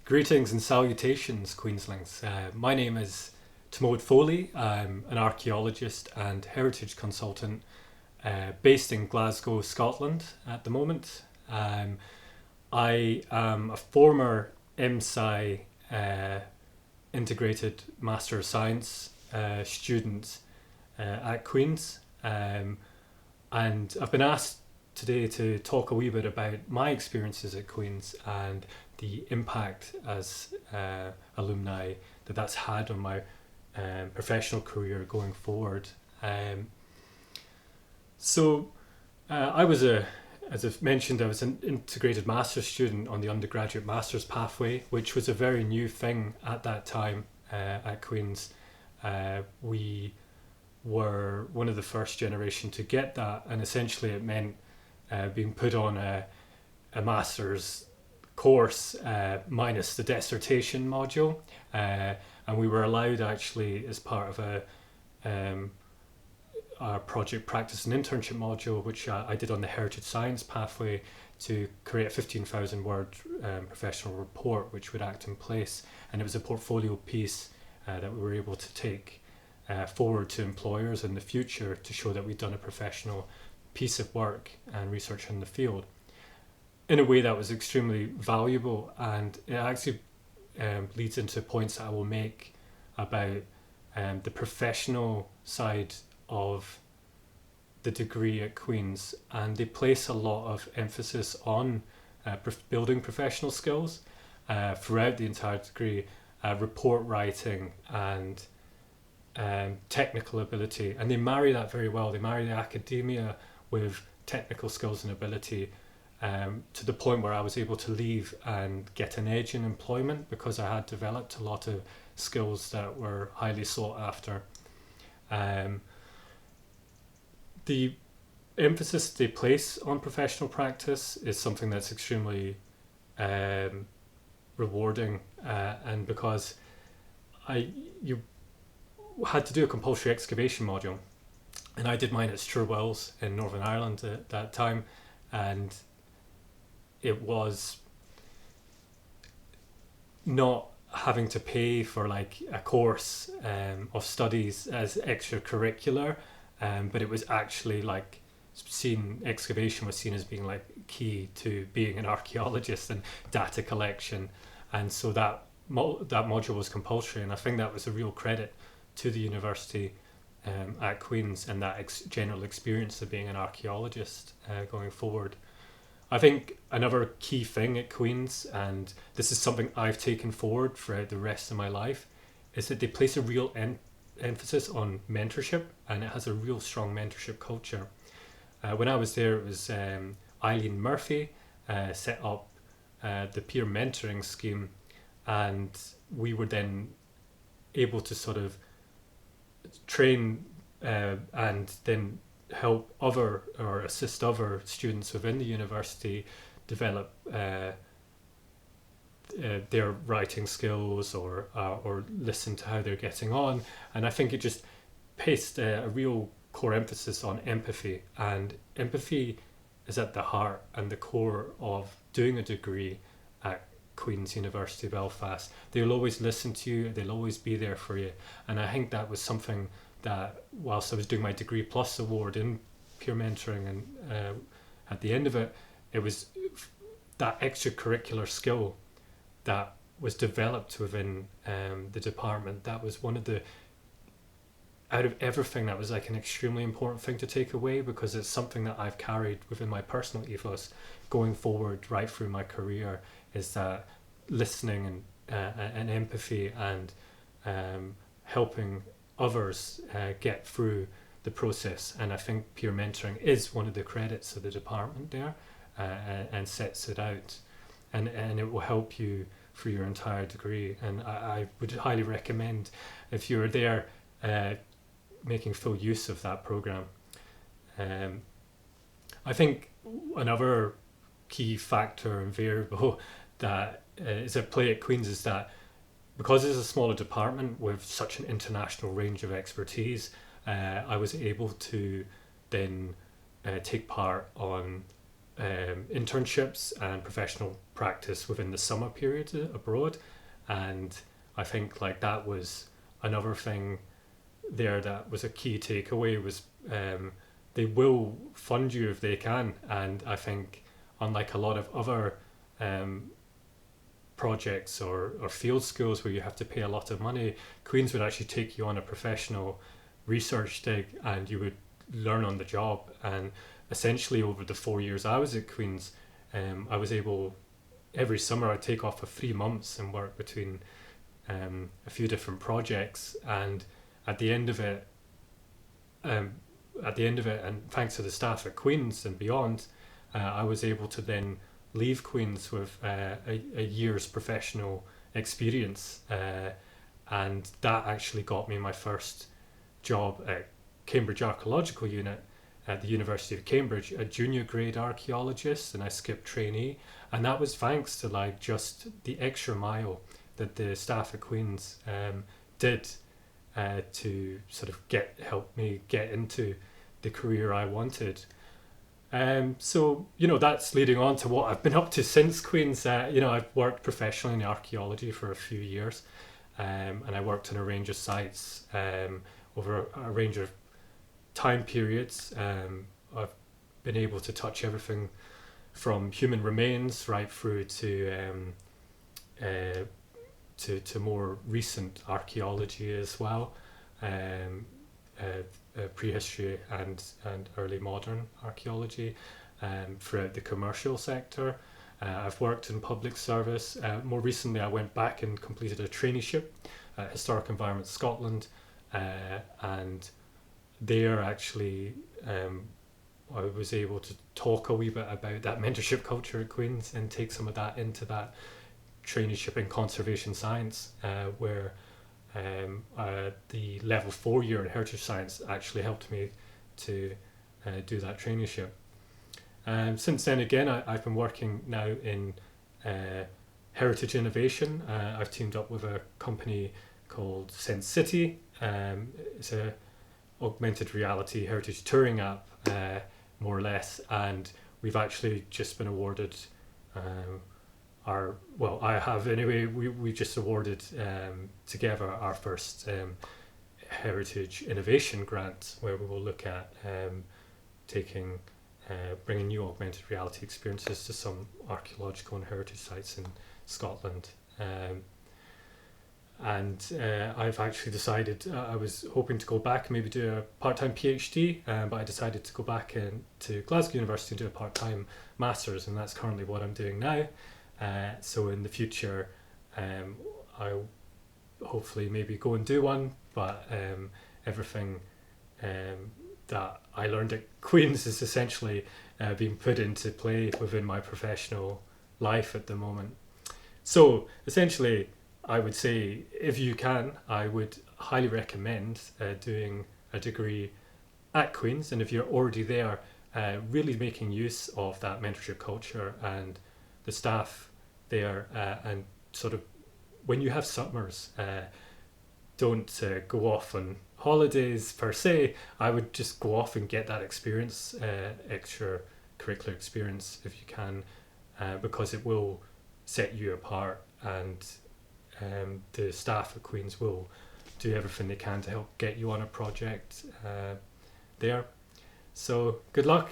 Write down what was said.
Greetings and salutations, Queenslings. My name is Timod Foley. I'm an archaeologist and heritage consultant based in Glasgow, Scotland at the moment. I am a former MSci integrated Master of Science student at Queen's, and I've been asked today to talk a wee bit about my experiences at Queen's and the impact as alumni that's had on my professional career going forward. I was as I've mentioned, I was an integrated master's student on the undergraduate master's pathway, which was a very new thing at that time at Queen's. We were one of the first generation to get that, and essentially it meant being put on a master's course minus the dissertation module, and we were allowed actually as part of our project practice and internship module, which I did on the heritage science pathway, to create a 15,000 word professional report which would act in place, and it was a portfolio piece that we were able to take forward to employers in the future to show that we'd done a professional piece of work and research in the field in a way that was extremely valuable. And it actually leads into points that I will make about the professional side of the degree at Queen's, and they place a lot of emphasis on building professional skills throughout the entire degree, report writing and technical ability, and they marry that very well. They marry the academia with technical skills and ability, to the point where I was able to leave and get an edge in employment because I had developed a lot of skills that were highly sought after. The emphasis they place on professional practice is something that's extremely rewarding, and because you had to do a compulsory excavation module, and I did mine at Sture Wells in Northern Ireland at that time, and it was not having to pay for like a course of studies as extracurricular, but it was actually like excavation was seen as being like key to being an archaeologist and data collection, and so that module was compulsory, and I think that was a real credit to the university at Queen's and that general experience of being an archaeologist going forward. I think another key thing at Queen's, and this is something I've taken forward throughout the rest of my life, is that they place a real emphasis on mentorship, and it has a real strong mentorship culture. When I was there, it was Eileen Murphy set up the peer mentoring scheme, and we were then able to sort of train and then help other or assist other students within the university develop their writing skills or listen to how they're getting on. And I think it just placed a real core emphasis on empathy, and empathy is at the heart and the core of doing a degree at Queen's University Belfast. They'll always listen to you, they'll always be there for you, and I think that was something that whilst I was doing my Degree Plus award in peer mentoring, and at the end of it, it was that extracurricular skill that was developed within the department. That was one of the, out of everything, that was like an extremely important thing to take away, because it's something that I've carried within my personal ethos going forward right through my career, is that listening and empathy and helping others get through the process. And I think peer mentoring is one of the credits of the department there, and sets it out, and it will help you through your entire degree. And I would highly recommend, if you're there, making full use of that program. I think another key factor and variable that is at play at Queen's is that because it's a smaller department with such an international range of expertise, I was able to then take part on internships and professional practice within the summer period abroad, and I think like that was another thing there that was a key takeaway was they will fund you if they can, and I think unlike a lot of other um, projects or field schools where you have to pay a lot of money, Queen's would actually take you on a professional research dig and you would learn on the job. And essentially over the 4 years I was at Queen's, I was able, every summer I'd take off for 3 months and work between a few different projects, and at the end of it, um, and thanks to the staff at Queen's and beyond, I was able to then leave Queen's with a year's professional experience, and that actually got me my first job at Cambridge Archaeological Unit at the University of Cambridge, a junior grade archaeologist, and I skipped trainee, and that was thanks to like just the extra mile that the staff at Queen's did to sort of help me get into the career I wanted. So, that's leading on to what I've been up to since Queen's. I've worked professionally in archaeology for a few years, and I worked on a range of sites over a range of time periods. I've been able to touch everything from human remains right through to more recent archaeology as well, prehistory and early modern archaeology, throughout the commercial sector. I've worked in public service. More recently, I went back and completed a traineeship at Historic Environment Scotland, and there actually I was able to talk a wee bit about that mentorship culture at Queen's and take some of that into that traineeship in conservation science, where the level 4 year in heritage science actually helped me to do that traineeship. Since then, again, I've been working now in heritage innovation. I've teamed up with a company called Sense City. It's a augmented reality heritage touring app, more or less, and we've actually just been awarded I have anyway, we just awarded together our first heritage innovation grant, where we will look at bringing new augmented reality experiences to some archaeological and heritage sites in Scotland. And I've actually decided, I was hoping to go back and maybe do a part-time PhD, but I decided to go back to Glasgow University and do a part-time master's, and that's currently what I'm doing now. So in the future, I'll hopefully maybe go and do one, but everything that I learned at Queen's is essentially being put into play within my professional life at the moment. So essentially, I would say, if you can, I would highly recommend doing a degree at Queen's, and if you're already there, really making use of that mentorship culture and the staff there, and sort of when you have summers, don't go off on holidays per se. I would just go off and get that experience, extra curricular experience if you can, because it will set you apart, and the staff at Queen's will do everything they can to help get you on a project there. So good luck.